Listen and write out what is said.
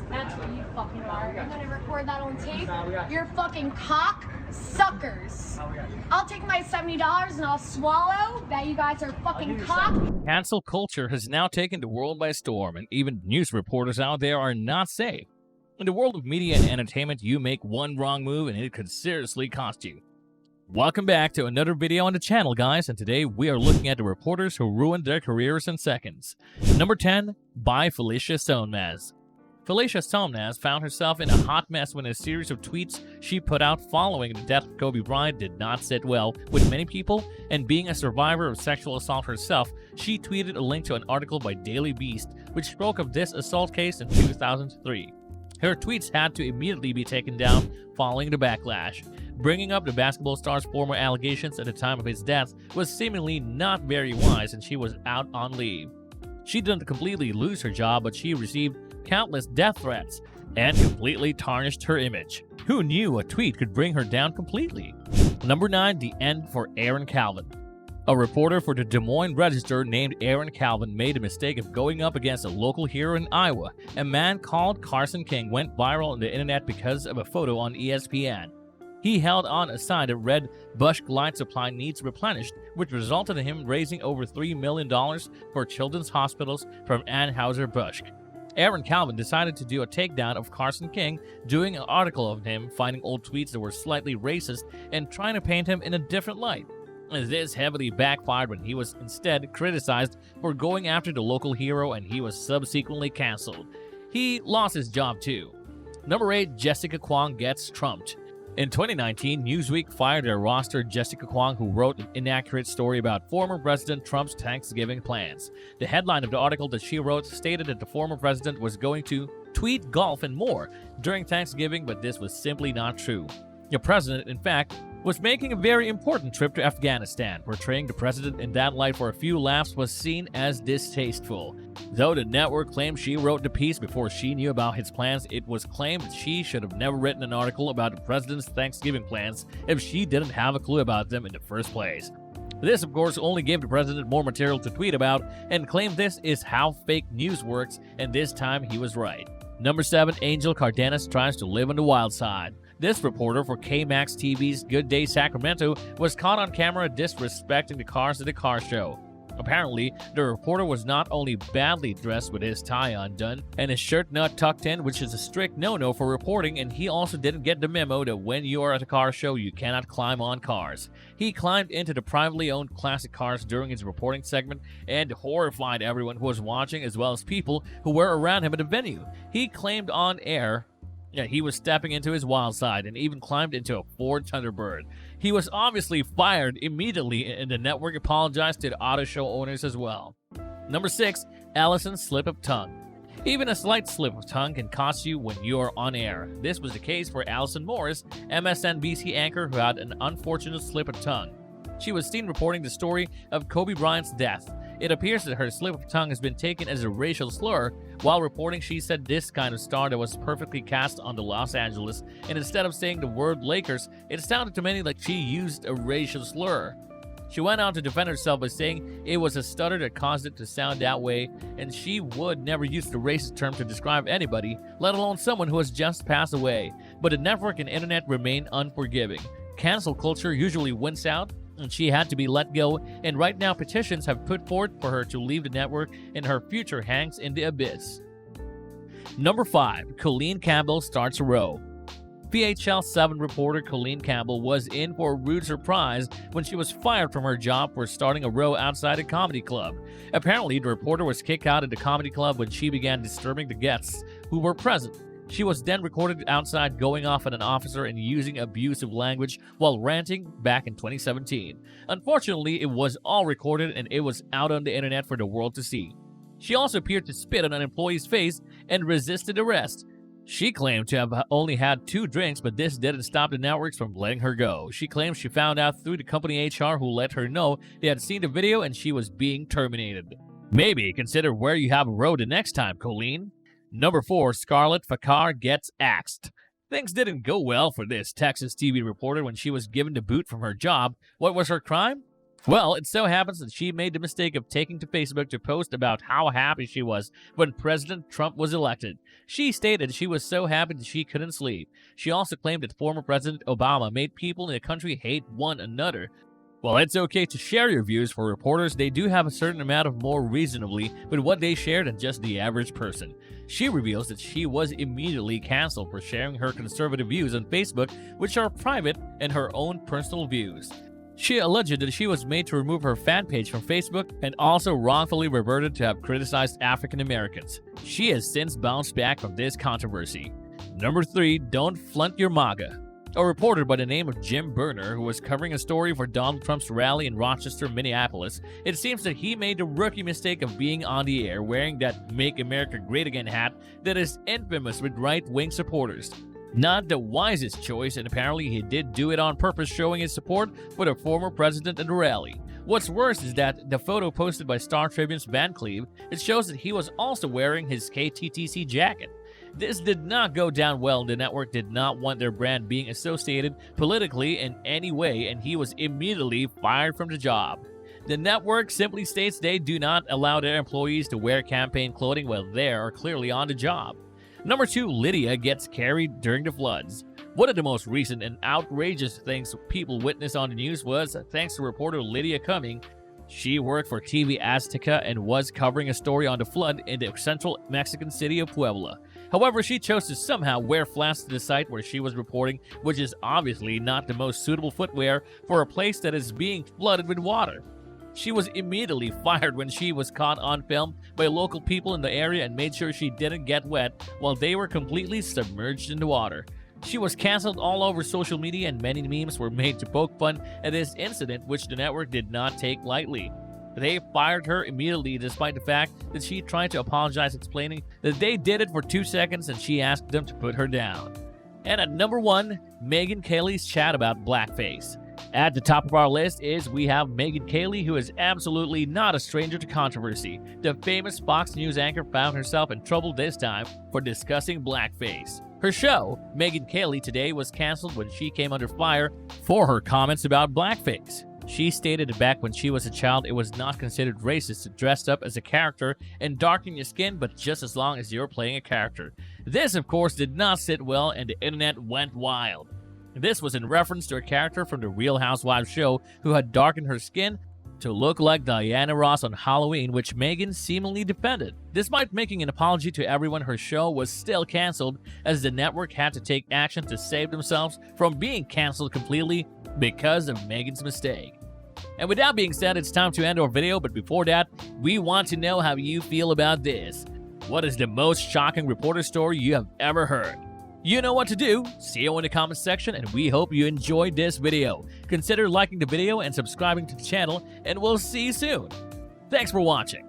That's what you fucking are. I'm gonna record that on tape. You're fucking cock suckers. I'll take my $70 and I'll swallow that you guys are fucking cock. Cancel culture has now taken the world by storm, and even news reporters out there are not safe. In the world of media and entertainment, you make one wrong move and it could seriously cost you. Welcome back to another video on the channel, guys, and today we are looking at the reporters who ruined their careers in seconds. Number 10, by Felicia Sonmez. Felicia Sonmez found herself in a hot mess when a series of tweets she put out following the death of Kobe Bryant did not sit well with many people, and being a survivor of sexual assault herself, she tweeted a link to an article by Daily Beast which spoke of this assault case in 2003. Her tweets had to immediately be taken down following the backlash. Bringing up the basketball star's former allegations at the time of his death was seemingly not very wise, and she was out on leave. She didn't completely lose her job, but she received countless death threats and completely tarnished her image. Who knew a tweet could bring her down completely? Number 9, the end for Aaron Calvin. A reporter for the Des Moines Register named Aaron Calvin made a mistake of going up against a local hero in Iowa. A man called Carson King went viral on the internet because of a photo on ESPN. He held on a sign that read, "Bushk Light Supply needs replenished," which resulted in him raising over $3 million for children's hospitals from Anheuser-Busch. Aaron Calvin decided to do a takedown of Carson King, doing an article of him finding old tweets that were slightly racist and trying to paint him in a different light. This heavily backfired when he was instead criticized for going after the local hero, and he was subsequently canceled. He lost his job too. Number 8, Jessica Kwong gets trumped. In 2019, Newsweek fired their roster Jessica Kwong, who wrote an inaccurate story about former President Trump's Thanksgiving plans. The headline of the article that she wrote stated that the former president was going to tweet, golf, and more during Thanksgiving, but this was simply not true. The president, in fact, was making a very important trip to Afghanistan. Portraying the president in that light for a few laughs was seen as distasteful. Though the network claimed she wrote the piece before she knew about his plans, it was claimed that she should have never written an article about the president's Thanksgiving plans if she didn't have a clue about them in the first place. This, of course, only gave the president more material to tweet about, and claimed this is how fake news works, and this time he was right. Number 7, Angel Cardenas tries to live on the wild side. This reporter for KMAX TV's Good Day Sacramento was caught on camera disrespecting the cars at the car show. Apparently, the reporter was not only badly dressed with his tie undone and his shirt not tucked in, which is a strict no-no for reporting, and he also didn't get the memo that when you are at a car show, you cannot climb on cars. He climbed into the privately owned classic cars during his reporting segment and horrified everyone who was watching, as well as people who were around him at the venue. He claimed on air he was stepping into his wild side and even climbed into a Ford Thunderbird. He was obviously fired immediately, and the network apologized to the auto show owners as well. Number 6, Allison's slip of tongue. Even a slight slip of tongue can cost you when you are on air. This was the case for Allison Morris, MSNBC anchor who had an unfortunate slip of tongue. She was seen reporting the story of Kobe Bryant's death. It appears that her slip of tongue has been taken as a racial slur. While reporting, she said this kind of star that was perfectly cast on the Los Angeles, and instead of saying the word Lakers, it sounded to many like she used a racial slur. She went on to defend herself by saying it was a stutter that caused it to sound that way, and she would never use the racist term to describe anybody, let alone someone who has just passed away. But the network and internet remain unforgiving. Cancel culture usually wins out, and she had to be let go, and right now petitions have put forth for her to leave the network, and her future hangs in the abyss. Number 5, Colleen Campbell starts a row. VHL 7 reporter Colleen Campbell was in for a rude surprise when she was fired from her job for starting a row outside a comedy club. Apparently, the reporter was kicked out of the comedy club when she began disturbing the guests who were present. She was then recorded outside going off at an officer and using abusive language while ranting back in 2017. Unfortunately, it was all recorded and it was out on the internet for the world to see. She also appeared to spit on an employee's face and resisted arrest. She claimed to have only had 2 drinks, but this didn't stop the networks from letting her go. She claims she found out through the company HR, who let her know they had seen the video and she was being terminated. Maybe consider where you have a row the next time, Colleen. Number 4, Scarlett Fakar gets axed. Things didn't go well for this Texas TV reporter when she was given the boot from her job. What was her crime? Well, it so happens that she made the mistake of taking to Facebook to post about how happy she was when President Trump was elected. She stated she was so happy that she couldn't sleep. She also claimed that former President Obama made people in the country hate one another. While it's okay to share your views, for reporters, they do have a certain amount of more reasonably with what they share than just the average person. She reveals that she was immediately canceled for sharing her conservative views on Facebook, which are private and her own personal views. She alleged that she was made to remove her fan page from Facebook and also wrongfully reverted to have criticized African Americans. She has since bounced back from this controversy. Number 3, don't flaunt your MAGA. A reporter by the name of Jim Burner, who was covering a story for Donald Trump's rally in Rochester, Minneapolis, it seems that he made the rookie mistake of being on the air wearing that Make America Great Again hat that is infamous with right-wing supporters. Not the wisest choice, and apparently he did do it on purpose, showing his support for the former president at the rally. What's worse is that the photo posted by Star Tribune's Van Cleve, it shows that he was also wearing his KTTC jacket. This did not go down well, and the network did not want their brand being associated politically in any way, and he was immediately fired from the job. The network simply states they do not allow their employees to wear campaign clothing while they are clearly on the job. Number 2, Lydia gets carried during the floods. One of the most recent and outrageous things people witnessed on the news was thanks to reporter Lydia Cumming. She worked for TV Azteca and was covering a story on the flood in the central Mexican city of Puebla. However, she chose to somehow wear flats to the site where she was reporting, which is obviously not the most suitable footwear for a place that is being flooded with water. She was immediately fired when she was caught on film by local people in the area and made sure she didn't get wet while they were completely submerged in the water. She was canceled all over social media, and many memes were made to poke fun at this incident, which the network did not take lightly. They fired her immediately despite the fact that she tried to apologize, explaining that they did it for 2 seconds and she asked them to put her down. And at number 1, Megyn Kelly's chat about blackface. At the top of our list we have Megyn Kelly, who is absolutely not a stranger to controversy. The famous Fox News anchor found herself in trouble this time for discussing blackface. Her show, Megyn Kelly Today, was canceled when she came under fire for her comments about blackface. She stated that back when she was a child, it was not considered racist to dress up as a character and darken your skin, but just as long as you're playing a character. This, of course, did not sit well, and the internet went wild. This was in reference to a character from the Real Housewives show who had darkened her skin to look like Diana Ross on Halloween, which Megyn seemingly defended. Despite making an apology to everyone, her show was still canceled, as the network had to take action to save themselves from being canceled completely because of Megyn's mistake. And with that being said, it's time to end our video, but before that, we want to know how you feel about this. What is the most shocking reporter story you have ever heard? You know what to do. See you in the comments section, and we hope you enjoyed this video. Consider liking the video and subscribing to the channel, and we'll see you soon. Thanks for watching.